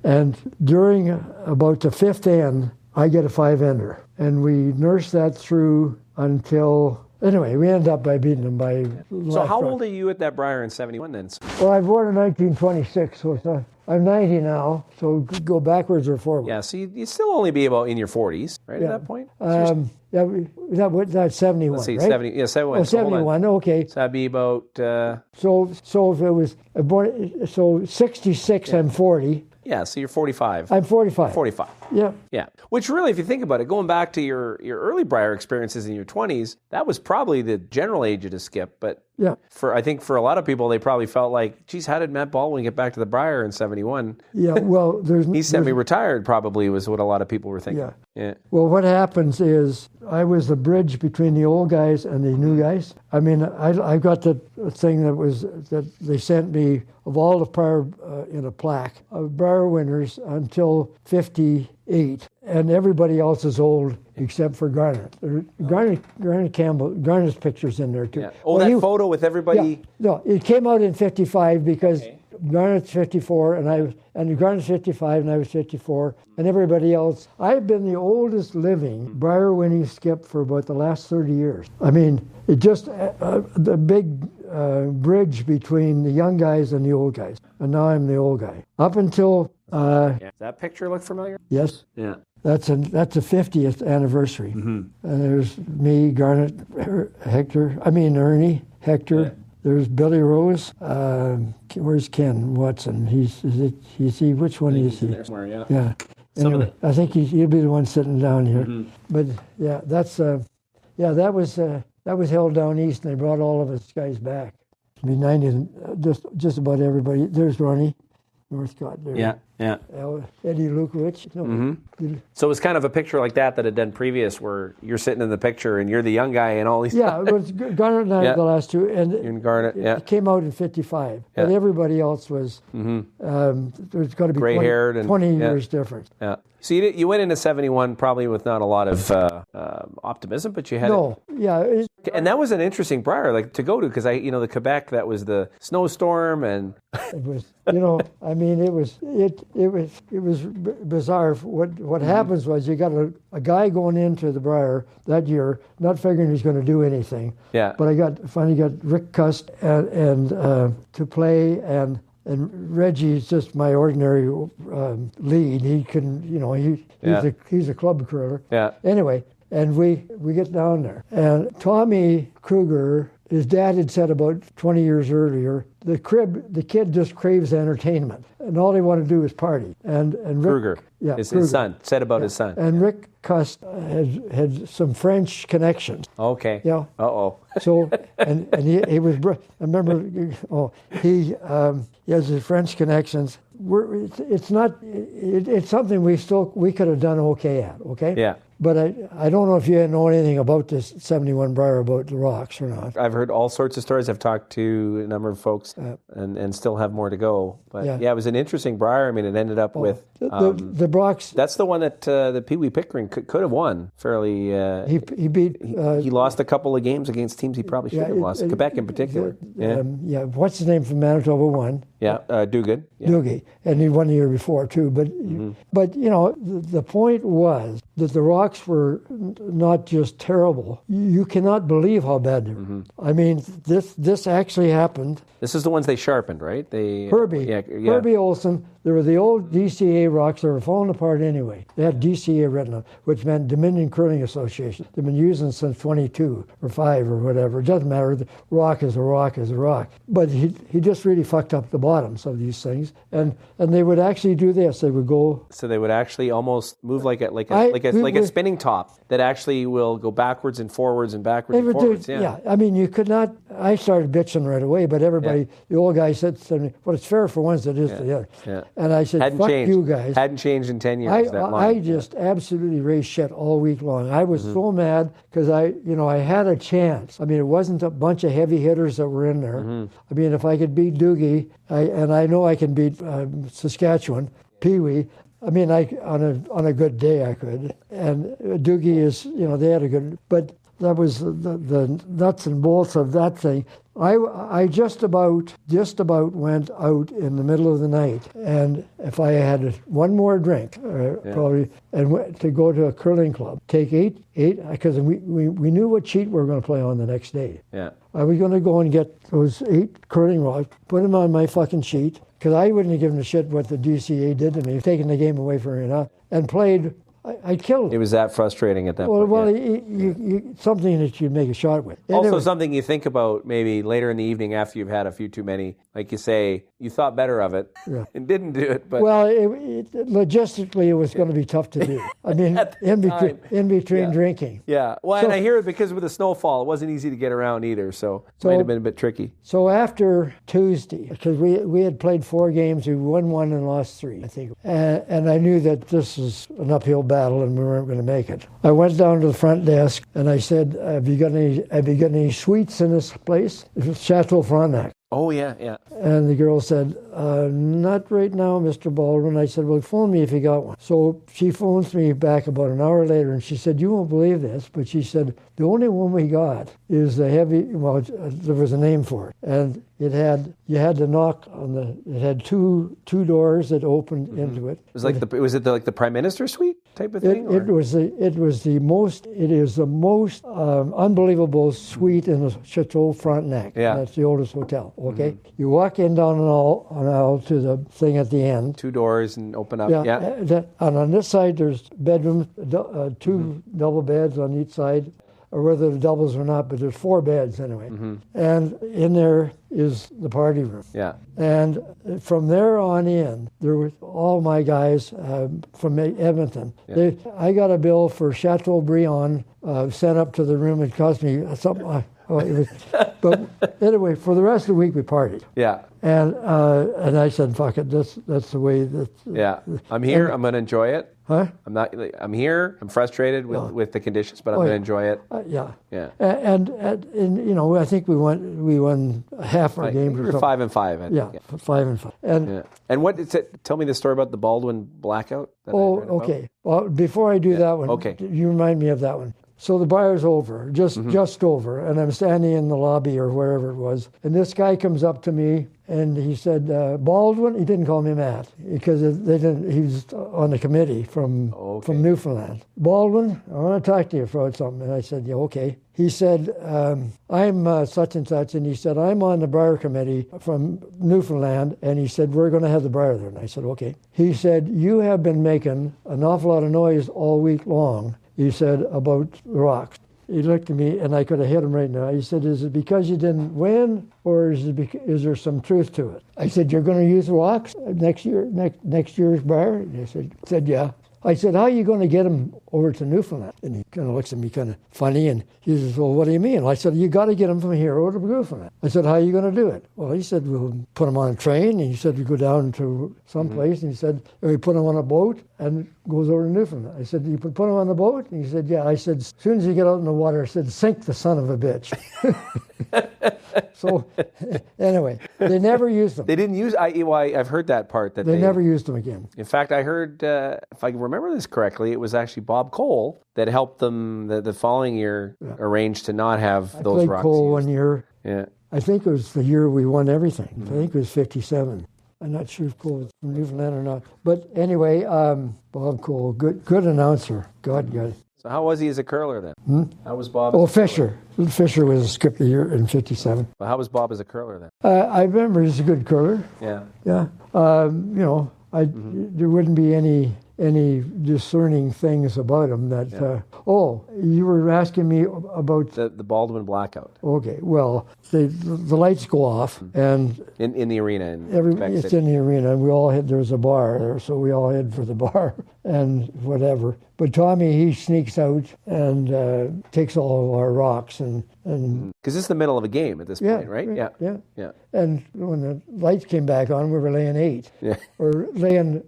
S2: And during about the 5th end, I get a 5-ender. And we nurse that through until... Anyway, we end up by beating them by...
S1: So how old are you at that Brier in 71 then?
S2: Well, I was born in 1926, so I'm 90 now, so go backwards or forwards.
S1: Yeah, so you'd still only be about in your 40s, right, at that point?
S2: That's 71,
S1: Let's see,
S2: right?
S1: 70, yeah, 71.
S2: Oh, 71, okay.
S1: So that'd be about...
S2: So if it was... So 66, I'm 40.
S1: Yeah, so you're 45.
S2: I'm 45.
S1: 45.
S2: Yeah.
S1: Yeah. Which really, if you think about it, going back to your early Brier experiences in your 20s, that was probably the general age to skip. But
S2: yeah,
S1: I think for a lot of people, they probably felt like, geez, how did Matt Baldwin get back to the Brier in 71?
S2: Yeah, well,
S1: He's semi-retired probably was what a lot of people were thinking.
S2: Yeah. Well, what happens is I was the bridge between the old guys and the new guys. I mean, I got the thing that they sent me of all the prior in a plaque of Brier winners until 58, and everybody else is old except for Garnett. Garnett Campbell, Garnett's picture's in there too.
S1: Yeah. Oh, that photo with everybody.
S2: Yeah, no, it came out in 55 because Garnett's 54 and Garnett's 55 and I was 54 and everybody else. I've been the oldest living Brier winning skip for about the last 30 years. I mean, it just the big bridge between the young guys and the old guys. And now I'm the old guy. Up until
S1: Does that picture look familiar?
S2: Yes.
S1: Yeah.
S2: That's a 50th anniversary. Mm-hmm. And there's me, Garnett, Ernie, Hector. Yeah. There's Billy Rose. Where's Ken Watson? He's which one is he?
S1: Somewhere,
S2: yeah. Anyway, I think he'll be the one sitting down here. Mm-hmm. But yeah, that was held down east, and they brought all of us guys back. I mean, 90, just about everybody. There's Ronnie Northcott there.
S1: Yeah.
S3: Yeah.
S2: Eddie Lukowicz.
S3: So it was kind of a picture like that had done previous, where you're sitting in the picture and you're the young guy and all these.
S2: Yeah, it was Garnett and I the last two, and
S3: in Garnett.
S2: It came out in '55, but everybody else was. There's got to be
S3: gray-haired
S2: 20 years difference.
S3: Yeah. So you went into '71 probably with not a lot of optimism, but you had and that was an interesting Brier to go to, because the Quebec, that was the snowstorm, and
S2: it was it was bizarre. What happens was you got a guy going into the Brier that year not figuring he's going to do anything.
S3: Yeah.
S2: But I finally got Rick Cust and to play, and Reggie's just my ordinary lead. He can, he's a club curler.
S3: Yeah.
S2: Anyway, and we get down there, and Tommy Kruger, his dad had said about 20 years earlier, the kid just craves entertainment, and all he wanted to do is party. And Rick,
S3: Kruger, his son, said about his son.
S2: And Rick Cust had some French connections.
S3: Okay.
S2: Yeah.
S3: Uh-oh.
S2: So, and he was, I remember, he has his French connections. It's something we could have done okay at, okay?
S3: Yeah.
S2: But I don't know if you know anything about this 71 Brier, about the rocks or not.
S3: I've heard all sorts of stories. I've talked to a number of folks and still have more to go. But it was an interesting Brier. I mean, it ended up with...
S2: The rocks...
S3: That's the one that the Pee Wee Pickering could have won fairly...
S2: he beat...
S3: he lost a couple of games against teams he probably should have lost, Quebec in particular.
S2: What's his name from Manitoba won?
S3: Yeah, Dugan. Yeah.
S2: Doogie, and he won the year before too. But the point was that the rocks were not just terrible. You cannot believe how bad they were. I mean, this actually happened.
S3: This is the ones they sharpened, right?
S2: Herbie Olson. There were the old DCA rocks that were falling apart anyway. They had DCA written on, which meant Dominion Curling Association. They've been using since 22 or 5 or whatever. It doesn't matter. The rock is a rock is a rock. But he just really fucked up the bottoms of these things. And they would actually do this. They would go.
S3: So they would actually almost move like a spinning top that actually will go backwards and forwards and backwards and forwards.
S2: Yeah. I mean, you could not. I started bitching right away, but everybody, the old guy said to me, "Well, it's fair for one as it is for the other."
S3: Yeah.
S2: And I said,
S3: Hadn't
S2: fuck
S3: changed.
S2: You guys.
S3: Hadn't changed in 10 years, that line.
S2: I just absolutely raised shit all week long. I was so mad because I had a chance. I mean, it wasn't a bunch of heavy hitters that were in there. I mean, if I could beat Doogie, and I know I can beat Saskatchewan, Pee Wee, I mean, on a good day I could. And Doogie is, they had a good, but that was the nuts and bolts of that thing. I just about went out in the middle of the night, and if I had one more drink, probably, and went to go to a curling club, take eight, because we knew what sheet we were going to play on the next day.
S3: Yeah,
S2: I was going to go and get those 8 curling rocks, put them on my fucking sheet, because I wouldn't have given a shit what the DCA did to me, taking the game away from me, and played. I killed him.
S3: It was that frustrating at that point.
S2: Well, you something that you'd make a shot with.
S3: Also, something you think about maybe later in the evening after you've had a few too many. Like you say, you thought better of it and didn't do it. But
S2: logistically, it was going to be tough to do. I mean, in between drinking.
S3: Yeah. Well, and I hear it because with the snowfall, it wasn't easy to get around either. So it might have been a bit tricky.
S2: So after Tuesday, because we had played 4 games, we won 1 and lost 3, I think. And I knew that this was an uphill battle and we weren't going to make it. I went down to the front desk and I said, have you got any suites in this place? It was Chateau Frontenac.
S3: Oh, yeah.
S2: And the girl said, not right now, Mr. Baldwin. I said, well, phone me if you got one. So she phones me back about an hour later, and she said, you won't believe this, but she said, the only one we got is the heavy, there was a name for it. And you had to knock on it had two doors that opened into it.
S3: Was it like the Prime Minister suite type of thing?
S2: It is the most unbelievable suite in the Chateau Frontenac.
S3: Yeah.
S2: That's the oldest hotel, okay? You walk in down an aisle to the thing at the end.
S3: 2 doors and open up.
S2: And on this side, there's bedrooms, 2 double beds on each side, or whether the doubles or not, but there's 4 beds anyway. And in there is the party room.
S3: Yeah.
S2: And from there on in, there were all my guys from Edmonton. I got a bill for Chateau Brion sent up to the room. It cost me something. Oh, it was, but anyway, for the rest of the week we partied.
S3: Yeah.
S2: And I said, fuck it, that's the way that...
S3: Yeah. I'm here, I'm going to enjoy it.
S2: Huh?
S3: I'm here, I'm frustrated with the conditions, but I'm going to enjoy it.
S2: Yeah.
S3: Yeah.
S2: And I think we won half our games.
S3: We were 5-5.
S2: Yeah, 5-5.
S3: And what is it? Tell me the story about the Baldwin blackout.
S2: Okay. Well, before I do that one, you remind me of that one. So the bar's over, just over, and I'm standing in the lobby or wherever it was, and this guy comes up to me and he said, Baldwin. He didn't call me Matt because they didn't. He was on the committee from Newfoundland. Baldwin, I want to talk to you about something. And I said, yeah, okay. He said, I'm such and such, and he said, I'm on the bar committee from Newfoundland, and he said, we're going to have the bar there. And I said, okay. He said, you have been making an awful lot of noise all week long. He said, about the rocks. He looked at me, and I could have hit him right now. He said, is it because you didn't win, or is there some truth to it? I said, you're going to use the rocks next year's bar? And he said, yeah. I said, how are you going to get him over to Newfoundland? And he kind of looks at me kind of funny, and he says, well, what do you mean? I said, you got to get him from here over to Newfoundland. I said, how are you going to do it? Well, he said, we'll put him on a train, and he said, we go down to some place, and he said, we put him on a boat, and goes over to Newfoundland. I said, you put him on the boat? And he said, yeah. I said, as soon as you get out in the water, I said, sink the son of a bitch. So, anyway, they never used them.
S3: They didn't use, I've heard that part. That
S2: they never used them again.
S3: In fact, I heard, if I remember this correctly, it was actually Bob Cole that helped them the following year arrange to not have those rocks. I played
S2: Cole 1 year.
S3: Yeah.
S2: I think it was the year we won everything. I think it was 57. I'm not sure if Cole was from Newfoundland or not. But anyway, Bob Cole, good announcer. God.
S3: So how was he as a curler then? How was Bob?
S2: Oh, Fisher. Fisher was a skip the year in 57.
S3: Well, how was Bob as a curler then?
S2: I remember he was a good curler.
S3: Yeah.
S2: Yeah. There wouldn't be any discerning things about him that, you were asking me about...
S3: The Baldwin blackout.
S2: Okay, well, the lights go off, and...
S3: In the arena in Quebec
S2: It's
S3: City.
S2: in the arena, and there was a bar there, so we all head for the bar, and whatever. But Tommy, he sneaks out and takes all of our rocks and...
S3: Because this is the middle of a game at this point, right?
S2: Yeah. And when the lights came back on, we were laying 8.
S3: Yeah.
S2: Or laying,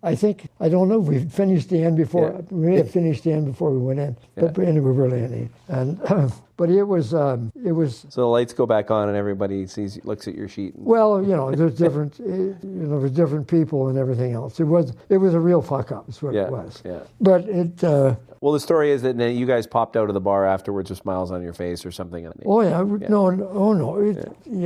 S2: I think, I don't know if we finished the end before, we may have finished the end before we went in. But anyway, we were laying 8. And, but it was... So
S3: the lights go back on and everybody looks at your sheet.
S2: Well, there's different, there's different people and everything else. It was a real fuck up, is what it was.
S3: Yeah.
S2: But it...
S3: well, the story is that you guys popped out of the bar afterwards with smiles on your face or something.
S2: Oh yeah, no.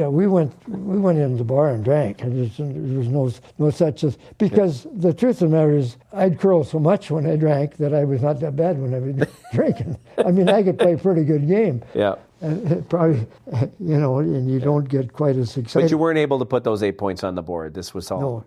S2: We went into the bar and drank, and there was no such as because the truth of the matter is I'd curl so much when I drank that I was not that bad when I was drinking. I mean, I could play a pretty good game.
S3: Yeah.
S2: And probably, and you don't get quite as excited.
S3: But you weren't able to put those 8 points on the board. This was all.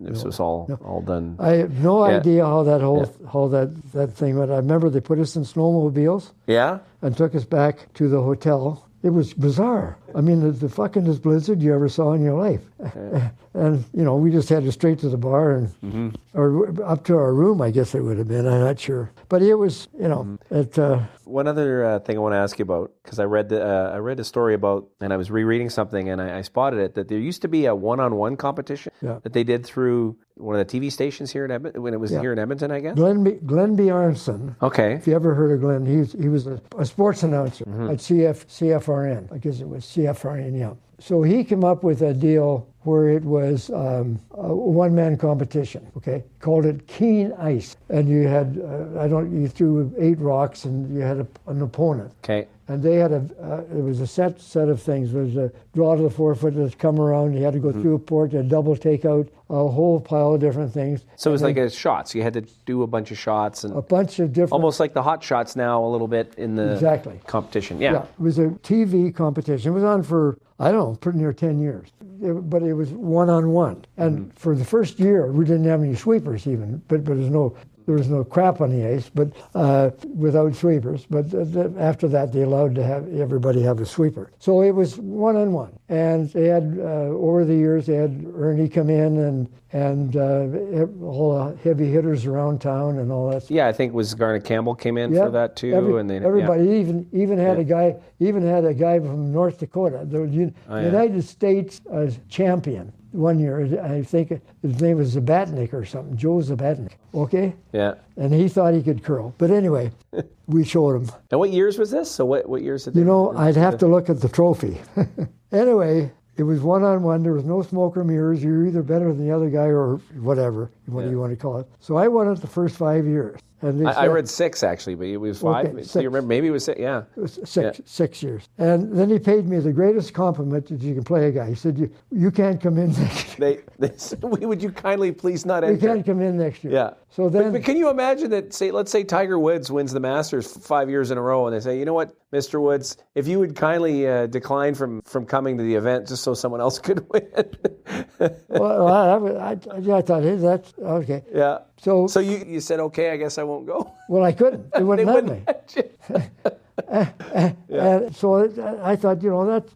S3: All done.
S2: I have no idea how that thing went. I remember they put us in snowmobiles.
S3: Yeah.
S2: And took us back to the hotel. It was bizarre. I mean, the fuckingest blizzard you ever saw in your life. Yeah. And, we just headed straight to the bar and or up to our room, I guess it would have been. I'm not sure. But it was,
S3: One other thing I want to ask you about, because I read a story about, and I was rereading something, and I spotted it, that there used to be a one-on-one competition that they did through one of the TV stations here in Edmonton, when it was here in Edmonton, I guess?
S2: Glenn B. Arnson.
S3: Okay.
S2: If you ever heard of Glenn, he was a sports announcer at CFRN. I guess it was CFRN, yeah. So he came up with a deal where it was a one-man competition, okay? Called it Keen Ice. And you had, you threw 8 rocks and you had an opponent.
S3: Okay.
S2: And they had it was a set of things. There was a draw to the 4-foot that's come around. You had to go through a port, a double takeout, a whole pile of different things.
S3: So it was like a shots. You had to do a bunch of shots. And
S2: a bunch of different...
S3: Almost like the hot shots now a little bit in the competition. Yeah.
S2: It was a TV competition. It was on for, I don't know, pretty near 10 years. But it was one-on-one. And for the first year, we didn't have any sweepers even. But there's no there was no crap on the ice, but without sweepers. But after that, they allowed to have everybody have a sweeper. So it was 1-on-1, and they had over the years they had Ernie come in and all the heavy hitters around town and all that.
S3: Yeah, I think was Garnett Campbell came in for that too,
S2: everybody even had a guy from North Dakota, the United States champion. One year, I think his name was Zabatnik or something, Joe Zabatnik, okay?
S3: Yeah.
S2: And he thought he could curl. But anyway, we showed him.
S3: And what years was this? So what years did
S2: I'd have to look at the trophy. Anyway, it was 1-on-1. There was no smoke or mirrors. You're either better than the other guy or whatever, you want to call it. So I won it the first 5 years. And
S3: I read 6, actually, but it was 5. Okay, do you remember? Maybe it was 6, yeah.
S2: It was 6 years. And then he paid me the greatest compliment that you can play a guy. He said, you can't come in next year.
S3: They said, would you kindly please not enter?
S2: You can't come in next year.
S3: Yeah.
S2: So then,
S3: but can you imagine that, let's say Tiger Woods wins the Masters 5 years in a row, and they say, you know what, Mr. Woods, if you would kindly decline from coming to the event just so someone else could win.
S2: Well, I thought, hey, that's okay.
S3: Yeah.
S2: So
S3: you said, okay, I guess I won't go.
S2: Well, I couldn't. They wouldn't let me. And so I thought,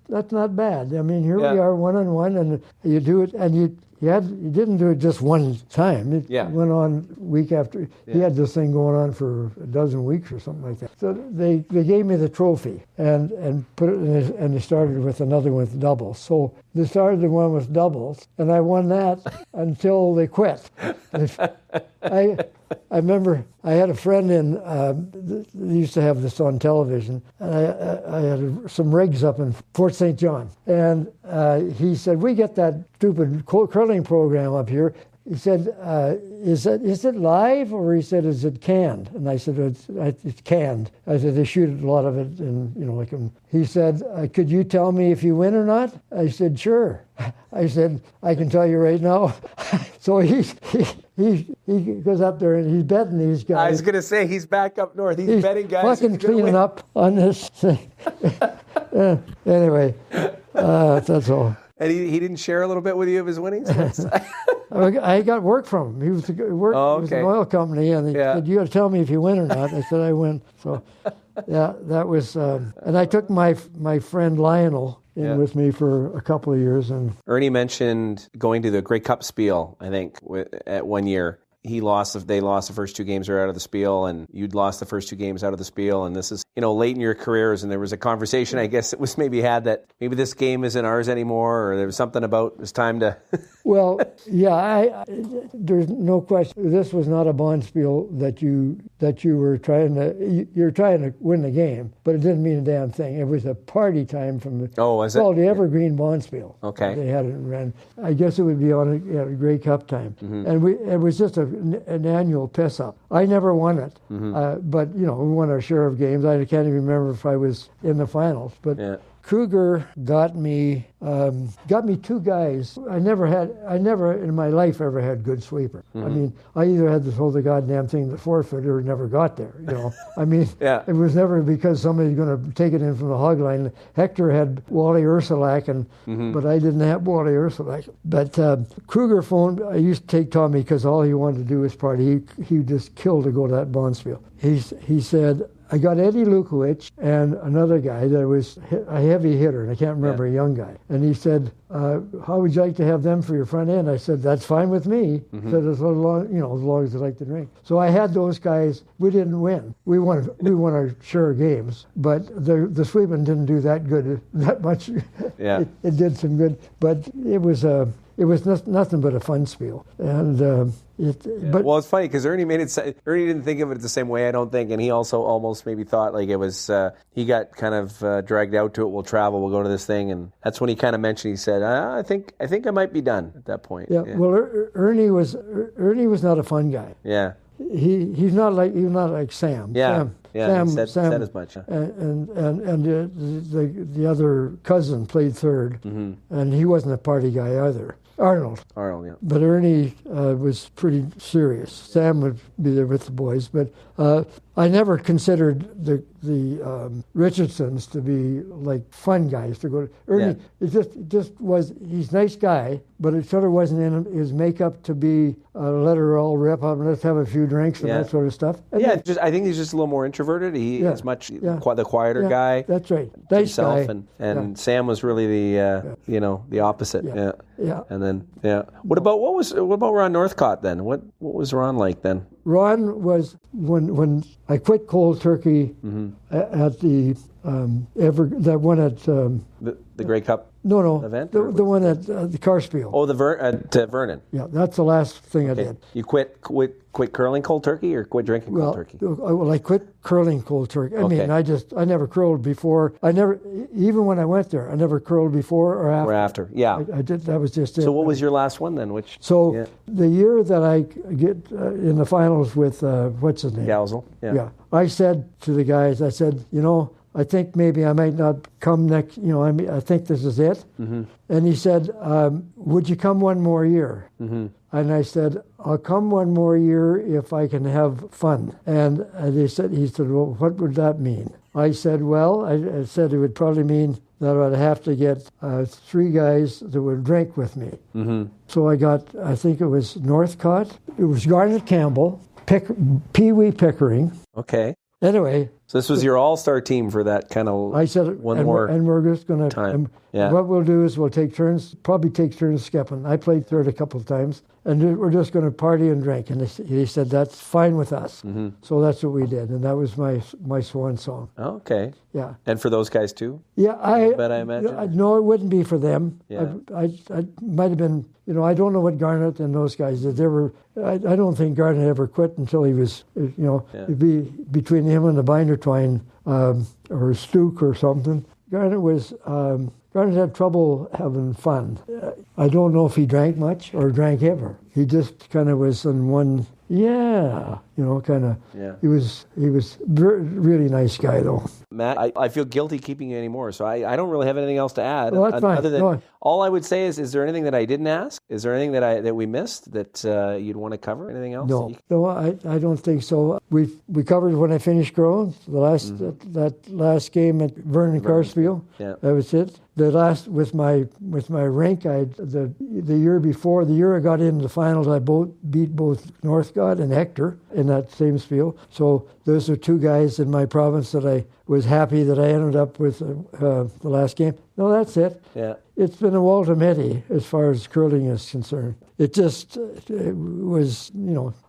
S2: that's not bad. I mean, here we are 1-on-1, and you do it, and you didn't do it just one time. It went on week after. He had this thing going on for a dozen weeks or something like that. So they gave me the trophy and put it in and they started with another one with doubles. So they started the one with doubles, and I won that until they quit. I remember I had a friend they used to have this on television, and I had some rigs up in Fort St. John, and he said, we get that stupid curling program up here. He said, is it live, or he said, is it canned? And I said, it's canned. I said, they shoot a lot of it, and he said, could you tell me if you win or not? I said, sure. I said, I can tell you right now. So he goes up there and he's betting these guys.
S3: I was going to say, he's back up north. He's betting guys.
S2: Fucking cleaning up on this thing. Anyway, that's all.
S3: And he didn't share a little bit with you of his winnings?
S2: I got work from him. He was an oil company, and he said, you got to tell me if you win or not. I said, I win. So, that was, and I took my friend Lionel in with me for a couple of years. And
S3: Ernie mentioned going to the Grey Cup Spiel, I think, at 1 year. They lost the first 2 games out of the Spiel, and you'd lost the first 2 games out of the Spiel, and this is, late in your careers, and there was a conversation, I guess it was maybe had that maybe this game isn't ours anymore, or there was something about it's time to...
S2: Well, yeah, there's no question. This was not a Bonspiel that you were trying to win the game, but it didn't mean a damn thing. It was a party time from the...
S3: Oh, was it?
S2: Called the Evergreen Bonspiel.
S3: Okay.
S2: They had it ran. I guess it would be on a Grey Cup time. Mm-hmm. And it was just an annual piss-up. I never won it, but, we won our share of games. I can't even remember if I was in the finals, but... Yeah. Kruger got me 2 guys. I never in my life ever had good sweeper. Mm-hmm. I mean, I either had to throw the goddamn thing to forfeit or never got there. I mean, It was never because somebody's going to take it in from the hog line. Hector had Wally Ursulak, but I didn't have Wally Ursulak. But Kruger phoned. I used to take Tommy because all he wanted to do was party. He just killed to go to that Bonspiel. He said, I got Eddie Lukowicz and another guy that was a heavy hitter, and I can't remember, a young guy. And he said, how would you like to have them for your front end? I said, that's fine with me. Mm-hmm. Said, as long as they like to drink. So I had those guys. We didn't win. We won our share of games, but the sweeping didn't do that much.
S3: Yeah.
S2: It did some good, but it was nothing but a fun spiel. And
S3: well, it's funny because Ernie didn't think of it the same way, I don't think, and he also almost maybe thought like it was. He got kind of dragged out to it. We'll travel. We'll go to this thing, and that's when he kind of mentioned. He said, "I think I might be done at that point."
S2: Yeah. Well, Ernie was not a fun guy.
S3: Yeah.
S2: He's not like Sam.
S3: Yeah.
S2: Sam,
S3: he said as much. Huh?
S2: And the other cousin played third, and he wasn't a party guy either. Arnold.
S3: Arnold, yeah.
S2: But Ernie was pretty serious. Sam would be there with the boys, but I never considered the Richardsons to be like fun guys to go to. Ernie, it just was. He's a nice guy, but it sort of wasn't in his makeup to be let her all rip up and let's have a few drinks and that sort of stuff. And
S3: I think he's just a little more introverted. He is much the quieter guy.
S2: That's right. Nice guy.
S3: And Sam was really the opposite.
S2: Yeah.
S3: And then what about Ron Northcott then? What was Ron like then?
S2: Ron was when I quit cold turkey at the that one at
S3: the Grey Cup.
S2: No,
S3: event.
S2: The one at the Carspiel.
S3: Oh, at Vernon.
S2: Yeah, that's the last thing I did.
S3: You quit curling cold turkey or quit drinking cold turkey?
S2: Well, I quit curling cold turkey. I mean, I never curled before. Even when I went there, I never curled before or after.
S3: Or after, yeah.
S2: I did. That was just it.
S3: So what was your last one then?
S2: The year that I get in the finals with what's his name?
S3: Gowsell. Yeah.
S2: I said to the guys, I think maybe I might not come next. I think this is it. Mm-hmm. And he said, "Would you come one more year?" Mm-hmm. And I said, "I'll come one more year if I can have fun." And he said, "Well, what would that mean?" I said, "Well, I said it would probably mean that I'd have to get 3 guys that would drink with me." Mm-hmm. So I got, I think it was Northcott, it was Garnett Campbell, Pee-wee Pickering.
S3: Okay.
S2: Anyway.
S3: So this was your all-star team for that kind of
S2: I said, and we're just going to, what we'll do is we'll take turns skipping. I played third a couple of times, and we're just going to party and drink. And he said, that's fine with us. Mm-hmm. So that's what we did, and that was my swan song.
S3: Oh, okay.
S2: Yeah.
S3: And for those guys too?
S2: Yeah. I
S3: imagine?
S2: No, it wouldn't be for them.
S3: Yeah.
S2: I might have been, I don't know what Garnett and those guys did. I don't think Garnett ever quit until he was, it'd be between him and the binder twine or Stuke or something. Garnett had trouble having fun. I don't know if he drank much or drank ever. He just kind of was in one, kind of. Yeah. He was really nice guy though.
S3: Matt, I feel guilty keeping you anymore, so I don't really have anything else to add.
S2: Well, that's fine.
S3: Other than, all I would say is there anything that I didn't ask? Is there anything that we missed that you'd want to cover? Anything else?
S2: No, I don't think so. We covered when I finished growing, the last that last game at Vernon Carspiel.
S3: Yeah.
S2: That was it. The last with my rink, the year I got into the finals, I beat both Northcott and Hector in that same spiel. So those are 2 guys in my province that I was happy that I ended up with the last game. No, that's it. Yeah. It's been a Walter-Mitty as far as curling is concerned. It was,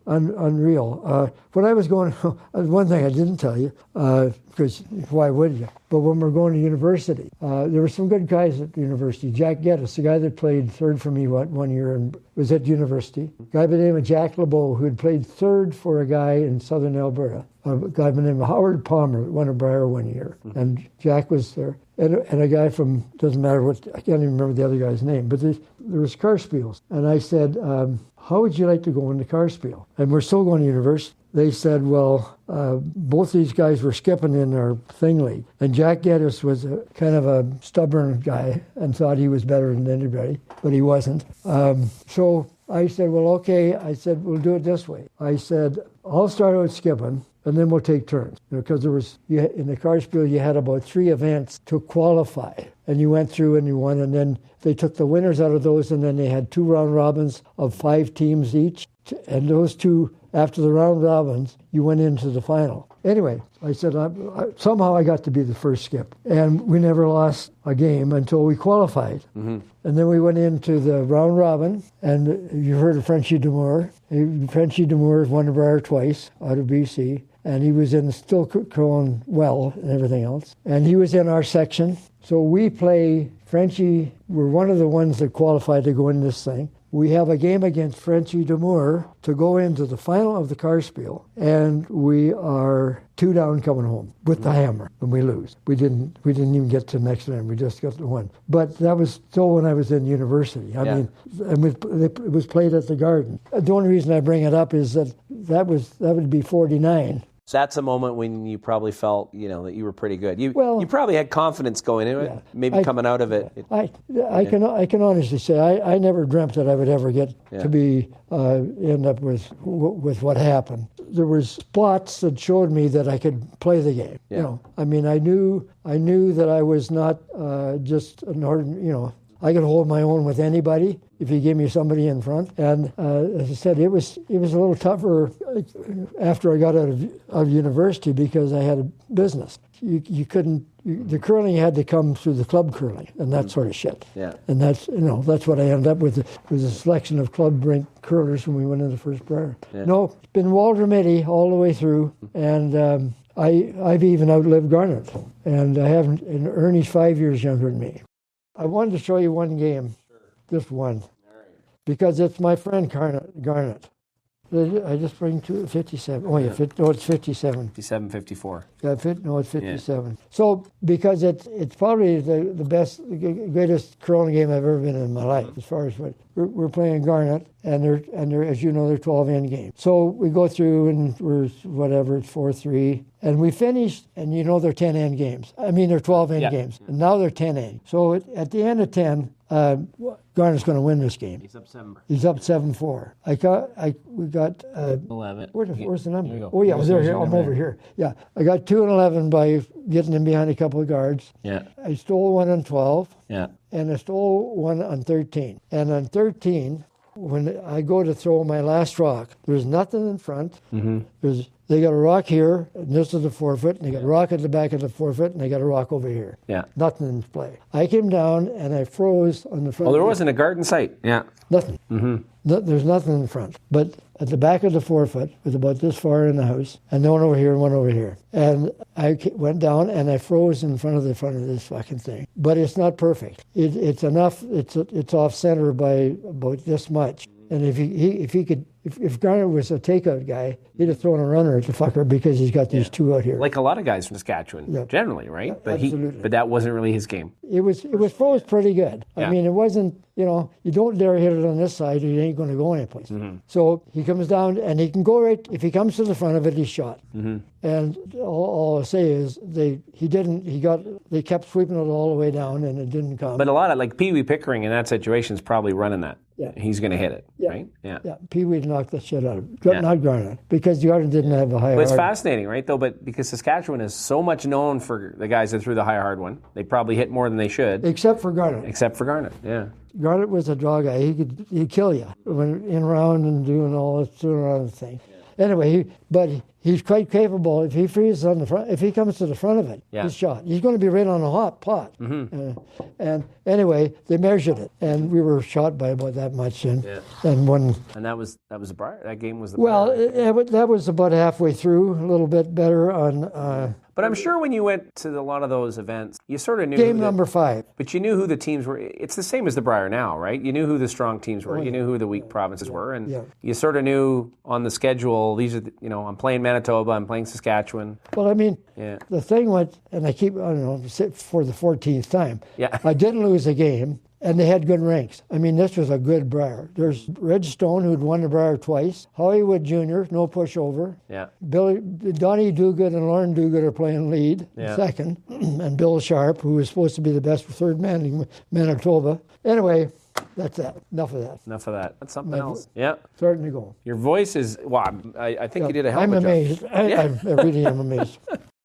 S2: unreal. When I was going, one thing I didn't tell you, because why would you? But when we were going to university, there were some good guys at the university. Jack Geddes, the guy that played third for me one year and was at university. A guy by the name of Jack LeBeau, who had played third for a guy in southern Alberta. A guy by the name of Howard Palmer, won a Brier one year. Mm-hmm. And Jack was there. And a guy from, doesn't matter what, I can't even remember the other guy's name, but there was Carspiels. And I said, how would you like to go into Carspiel? And we're still going to university. They said, well, both these guys were skipping in our thing league. And Jack Geddes was kind of a stubborn guy and thought he was better than anybody, but he wasn't. So I said, well, okay. I said, we'll do it this way. I said, I'll start out skipping, and then we'll take turns. Because there was, in the Carspiel, you had about 3 events to qualify. And you went through and you won, and then they took the winners out of those, and then they had 2 round robins of 5 teams each. And those 2, after the round robins, you went into the final. Anyway, I said, somehow I got to be the first skip. And we never lost a game until we qualified. Mm-hmm. And then we went into the round robin, and you heard of Frenchie Demour. Frenchie Demour won a Brier twice out of BC. And he was still curling well and everything else. And he was in our section. So we play Frenchie. We're one of the ones that qualified to go in this thing. We have a game against Frenchie Demour to go into the final of the Carspiel, and we are 2 down coming home with the hammer, and we lose. We didn't even get to the next round. We just got to 1. But that was still when I was in university. I mean, and it was played at the Garden. The only reason I bring it up is that would be 49.
S3: So that's a moment when you probably felt, that you were pretty good. You probably had confidence going into it, maybe coming out of it.
S2: I can honestly say I never dreamt that I would ever get to be end up with what happened. There was spots that showed me that I could play the game.
S3: Yeah.
S2: I knew that I was not just an ordinary. I could hold my own with anybody if you gave me somebody in front. And as I said, it was a little tougher after I got out of university because I had a business. You couldn't. The curling had to come through the club curling and that sort of shit.
S3: Yeah.
S2: And that's what I ended up with. Was a selection of club rink curlers when we went into first Brier.
S3: Yeah.
S2: No, it's been Walter Mitty all the way through, and I've even outlived Garnett, and I haven't. And Ernie's 5 years younger than me. I wanted to show you one game, just one, because it's my friend Garnett. I just bring 57. Oh, yeah, it's 57.
S3: 57, 54.
S2: Yeah, it's 57. Yeah. So, because it's probably the best, greatest curling game I've ever been in my life, as far as what we're playing Garnett, and they're as you know, they're 12-end games. So we go through and we're whatever, it's 4-3, and we finished, and they're 10-end games. I mean, they're 12-end games, and now they're 10-end. So at the end of 10. Garnett's going to win this game.
S3: He's up 7.
S2: He's up 7-4. We got
S3: 11.
S2: Where's the number? Oh yeah, here. I'm over here. Yeah, I got 2 and 11 by getting him behind a couple of guards.
S3: Yeah.
S2: I stole one on 12.
S3: Yeah.
S2: And I stole one on 13. And on 13, when I go to throw my last rock, there's nothing in front. Mm-hmm. They got a rock here, and this is the forefoot, and they got a rock at the back of the forefoot, and they got a rock over here.
S3: Yeah.
S2: Nothing in play. I came down, and I froze on the front.
S3: Oh, there wasn't a guard in sight. Yeah.
S2: Nothing.
S3: Mm-hmm.
S2: There's nothing in front. But at the back of the forefoot, was about this far in the house, and one over here and one over here. And I went down, and I froze in front of this fucking thing. But it's not perfect. It's enough. It's off center by about this much. And if Garnett was a takeout guy, he'd have thrown a runner at the fucker because he's got these two out here.
S3: Like a lot of guys from Saskatchewan, generally, right?
S2: Yeah,
S3: but
S2: absolutely.
S3: But that wasn't really his game.
S2: It was froze pretty good.
S3: Yeah.
S2: I mean, it wasn't, you don't dare hit it on this side, or you ain't going to go anyplace. Mm-hmm. So he comes down, and he can go right, if he comes to the front of it, he's shot. Mm-hmm. And all I'll say is they kept sweeping it all the way down, and it didn't come.
S3: But a lot of, like Pee Wee Pickering in that situation is probably running that.
S2: Yeah.
S3: He's going to hit it, right?
S2: Yeah. Pee Wee knocked the shit out of it. Not Garnett, because Garnett didn't have a high
S3: hard. It's fascinating, right, though? But because Saskatchewan is so much known for the guys that threw the high hard one, they probably hit more than they should.
S2: Except for Garnett, yeah. Garnett was a draw guy. He'd kill you when in round and doing all this other thing. Yeah. Anyway, he's quite capable. If he freezes on the front, if he comes to the front of it, he's shot. He's going to be right on a hot pot. Mm-hmm. And anyway, they measured it, and we were shot by about that much. And one.
S3: And that was a Brier. That game was the.
S2: Well, that was about halfway through. A little bit better on.
S3: But I'm sure when you went to a lot of those events, you sort of knew...
S2: Game number 5.
S3: But you knew who the teams were. It's the same as the Brier now, right? You knew who the strong teams were. You knew who the weak provinces were. And you sort of knew on the schedule, these are, I'm playing Manitoba, I'm playing Saskatchewan.
S2: Well, I mean, the thing went, and I keep, for the 14th time, I didn't lose a game. And they had good rinks. I mean, this was a good Brier. There's Red Stone, who'd won the Brier twice. Hollywood Jr., no pushover.
S3: Yeah.
S2: Donnie Duguid and Lauren Duguid are playing lead, second. And Bill Sharp, who was supposed to be the best third man in Manitoba. Anyway, that's that. Enough of that. That's something else. Yeah. Starting to go.
S3: Your voice is, I think you did a hell of a job.
S2: I'm amazed. I really am amazed.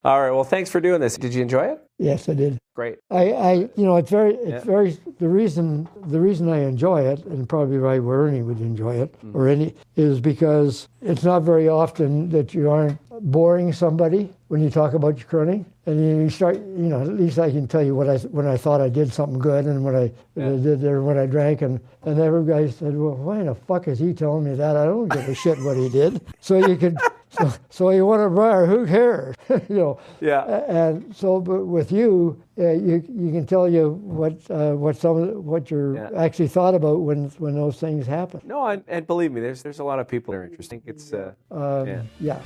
S3: All right. Well, thanks for doing this. Did you enjoy it?
S2: Yes, I did.
S3: Great.
S2: It's very. The reason I enjoy it, and probably right where Ernie would enjoy it, is because it's not very often that you aren't boring somebody when you talk about your curling, and you start. At least I can tell you when I thought I did something good, and what I did there when I drank, and every guy said, "Well, why the fuck is he telling me that? I don't give a shit what he did." So you could. So you want a Brier? Who cares?
S3: Yeah.
S2: And so, but with you, you can tell you what you're actually thought about when those things happen.
S3: No, and believe me, there's a lot of people that are interesting. It's
S2: yeah.